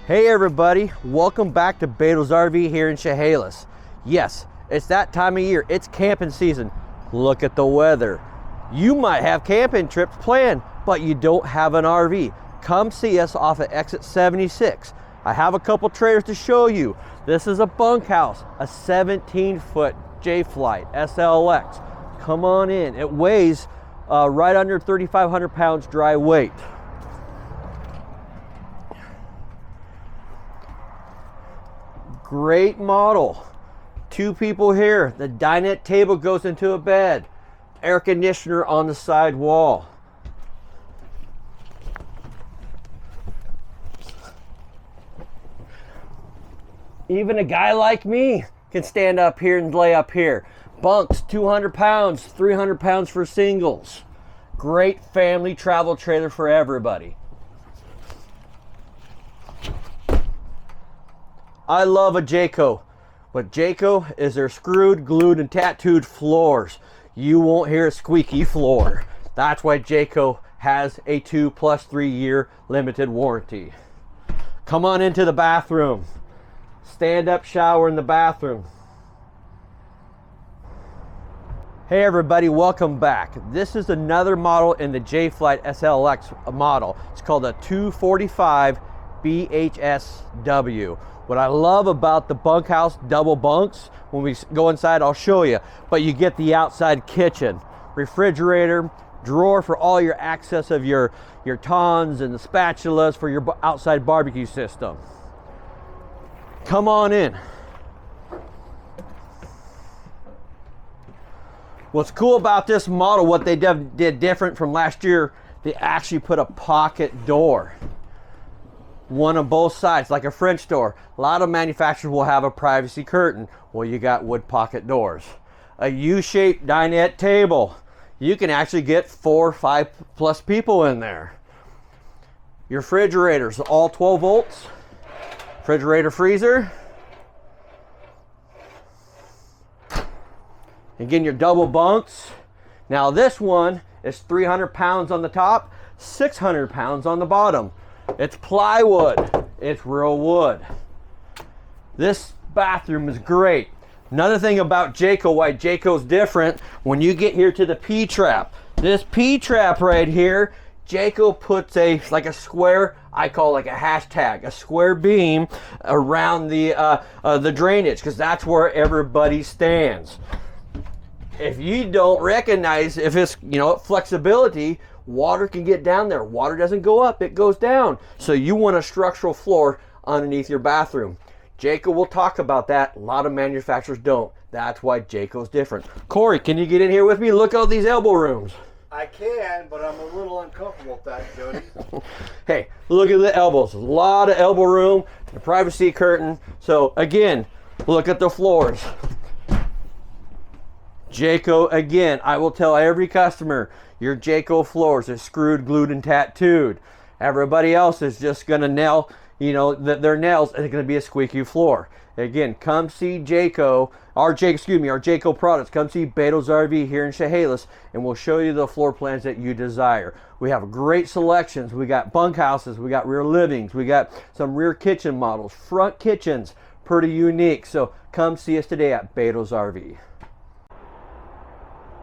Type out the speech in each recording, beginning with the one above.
Hey everybody, welcome back to Bedel's RV here in Chehalis. Yes, it's that time of year, it's camping season. Look at the weather. You might have camping trips planned, but you don't have an RV. Come see us off at exit 76. I have a couple trailers to show you. This is a bunkhouse, a 17-foot J-Flight SLX. Come on in. It weighs right under 3,500 pounds dry weight. Great model. Two people here. The dinette table goes into a bed. Air conditioner on the side wall. Even a guy like me can stand up here and lay up here. Bunks, 200 pounds, 300 pounds for singles. Great family travel trailer for everybody. I love a Jayco. What Jayco is their screwed, glued, and tattooed floors. You won't hear a squeaky floor. That's why Jayco has a 2+3 year limited warranty. Come on into the bathroom. Stand up shower in the bathroom. Hey everybody, welcome back. This is another model in the J-Flight SLX model. It's called a 245 BHSW. What I love about the bunkhouse double bunks, when we go inside, I'll show you, but you get the outside kitchen, refrigerator, drawer for all your access of your tongs and the spatulas for your outside barbecue system. Come on in. What's cool about this model, what they did different from last year, they actually put a pocket door. One on both sides, like a French door. A lot of manufacturers will have a privacy curtain. Well, you got wood pocket doors. A U-shaped dinette table. You can actually get 4 or 5 plus people in there. Your refrigerators, all 12 volts. Refrigerator, freezer. Again, your double bunks. Now this one is 300 pounds on the top, 600 pounds on the bottom. It's plywood, it's real wood. This bathroom is great. Another thing about Jayco, why Jayco's different, when you get here to the P-trap, this P-trap right here, Jayco puts like a square, I call like a hashtag, a square beam around the drainage, because that's where everybody stands. If you don't recognize, if it's, flexibility, water can get down there. Water doesn't go up, it goes down. So you want a structural floor underneath your bathroom. Jayco will talk about that. A lot of manufacturers don't. That's why Jayco's different. Corey, can you get in here with me? Look at all these elbow rooms. I can, but I'm a little uncomfortable with that, Jody. Hey, look at the elbows. A lot of elbow room, the privacy curtain. So again, look at the floors. Jayco, again, I will tell every customer, your Jayco floors are screwed, glued, and tattooed. Everybody else is just gonna nail, their nails, and it's gonna be a squeaky floor. Again, come see Jayco, our Jayco products. Come see Bedel's RV here in Chehalis, and we'll show you the floor plans that you desire. We have great selections. We got bunkhouses, we got rear livings, we got some rear kitchen models, front kitchens, pretty unique. So come see us today at Bedel's RV.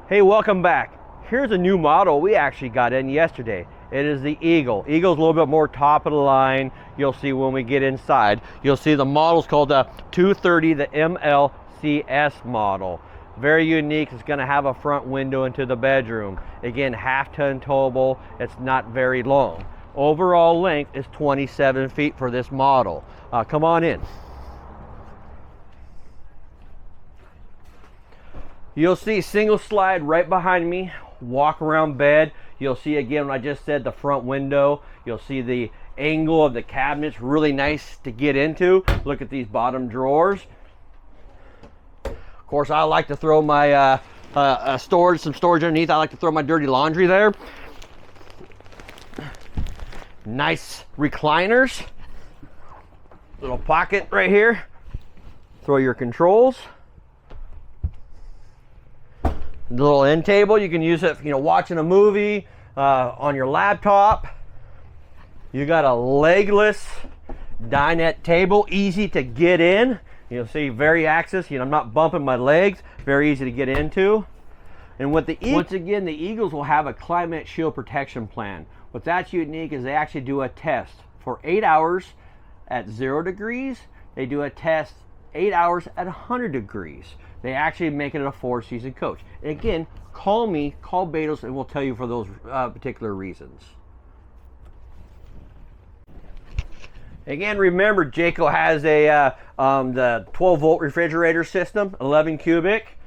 Hey, welcome back. Here's a new model we actually got in yesterday. It is the Eagle. Eagle's a little bit more top of the line. You'll see when we get inside. You'll see the model's called the 230, the MLCS model. Very unique. It's gonna have a front window into the bedroom. Again, half-ton towable. It's not very long. Overall length is 27 feet for this model. Come on in. You'll see single slide right behind me, walk around bed. You'll see again what I just said, the front window. You'll see the angle of the cabinets, really nice to get into. Look at these bottom drawers. Of course, I like to throw my some storage underneath. I like to throw my dirty laundry there. Nice recliners. Little pocket right here. Throw your controls. The little end table, you can use it, watching a movie on your laptop. You got a legless dinette table, easy to get in. You'll see very access. I'm not bumping my legs. Very easy to get into. And with the once again, the Eagles will have a climate shield protection plan. What's that's unique is they actually do a test for 8 hours at 0 degrees. They do a test 8 hours at 100 degrees. They actually make it a 4-season coach. And again, call me, call Betos, and we'll tell you for those particular reasons. Again, remember, Jayco has a the 12-volt refrigerator system, 11 cubic.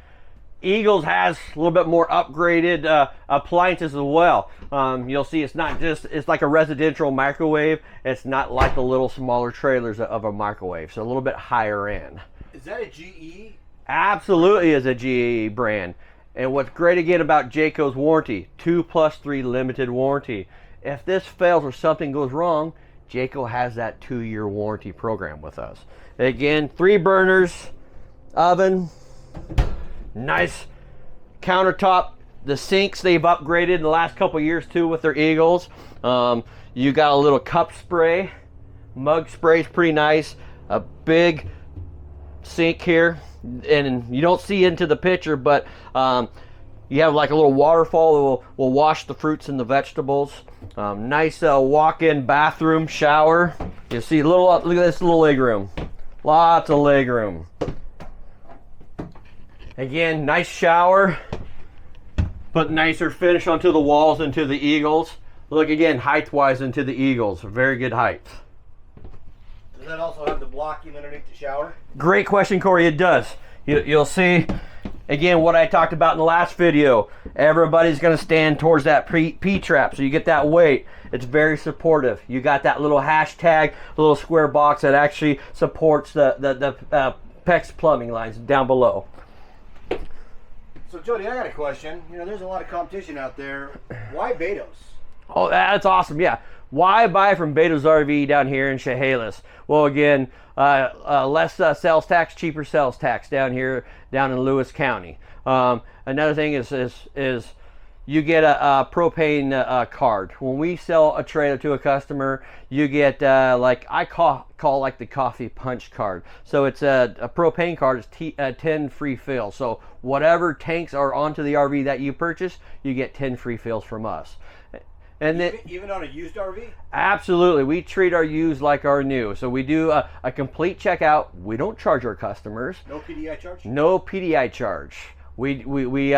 Eagles has a little bit more upgraded appliances as well. You'll see it's not just, it's like a residential microwave. It's not like the little smaller trailers of a microwave, so a little bit higher end. Is that a GE? Absolutely is a GE brand. And what's great again about Jayco's warranty, 2+3 limited warranty. If this fails or something goes wrong, Jayco has that 2-year warranty program with us. Again, 3 burners, oven, nice countertop. The sinks they've upgraded in the last couple years too with their Eagles. You got a little cup spray, mug spray is pretty nice. A big sink here, and you don't see into the picture, but you have like a little waterfall that will wash the fruits and the vegetables. Nice walk-in bathroom shower. You see look at this little leg room. Lots of leg room. Again, nice shower. Put nicer finish onto the walls into the Eagles. Look again, height-wise into the Eagles. Very good height. Does that also have the blocking underneath the shower? Great question, Corey. It does. You'll see, again, what I talked about in the last video. Everybody's going to stand towards that P-trap, so you get that weight. It's very supportive. You got that little hashtag, little square box that actually supports the PEX plumbing lines down below. So, Jody, I got a question. There's a lot of competition out there. Why Betos? Oh, that's awesome. Yeah. Why buy from Betos RV down here in Chehalis? Well, again, less sales tax, cheaper sales tax down here, down in Lewis County. Another thing is you get a propane card. When we sell a trailer to a customer, you get like I call like the coffee punch card. So it's a propane card. It's 10 free fills. So whatever tanks are onto the RV that you purchase, you get 10 free fills from us. And then, even on a used RV? Absolutely. We treat our used like our new. So we do a complete checkout. We don't charge our customers. No PDI charge? No PDI charge. We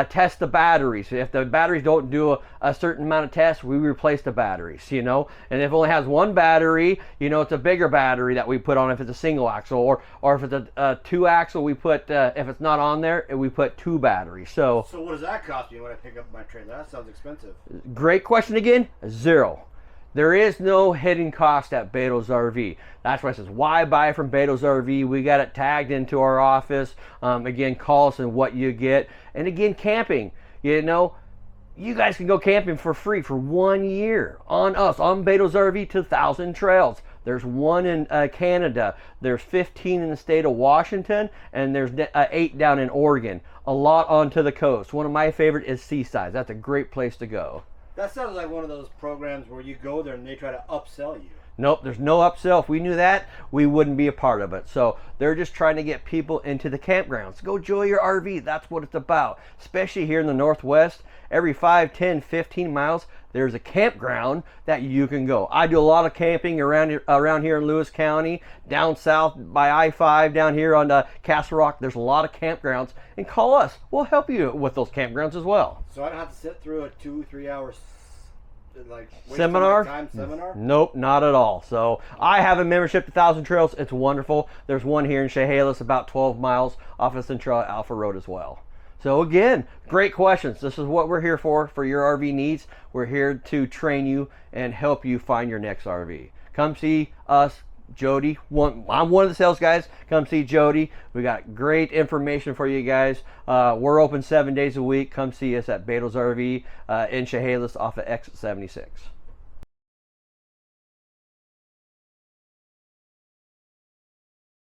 test the batteries. If the batteries don't do a certain amount of tests, we replace the batteries, And if it only has one battery, it's a bigger battery that we put on if it's a single axle, or if it's a 2-axle, we put, if it's not on there, we put 2 batteries. So what does that cost me when I pick up my trailer? That sounds expensive. Great question again. 0. There is no hidden cost at Betos RV. That's why it says, why buy from Betos RV? We got it tagged into our office. Again, call us and what you get. And again, camping. You guys can go camping for free for 1 year on us, on Betos RV 2000 Trails. There's 1 in Canada. There's 15 in the state of Washington, and there's 8 down in Oregon. A lot onto the coast. One of my favorite is Seaside. That's a great place to go. That sounds like one of those programs where you go there and they try to upsell you. Nope, there's no upsell. If we knew that, we wouldn't be a part of it. So they're just trying to get people into the campgrounds. Go enjoy your RV. That's what it's about. Especially here in the Northwest, every 5, 10, 15 miles, there's a campground that you can go. I do a lot of camping around here in Lewis County, down south by I-5, down here on Castle Rock. There's a lot of campgrounds. And call us. We'll help you with those campgrounds as well. So I don't have to sit through a 2-3 hour seminar? Nope, not at all. So I have a membership to 1000 Trails. It's wonderful. There's one here in Chehalis, about 12 miles off of Central Alpha Road as well. So again, great questions. This is what we're here for your RV needs. We're here to train you and help you find your next RV. Come see us, Jody. I'm one of the sales guys. Come see Jody. We got great information for you guys. We're open 7 days a week. Come see us at Betos RV in Chehalis off of Exit 76.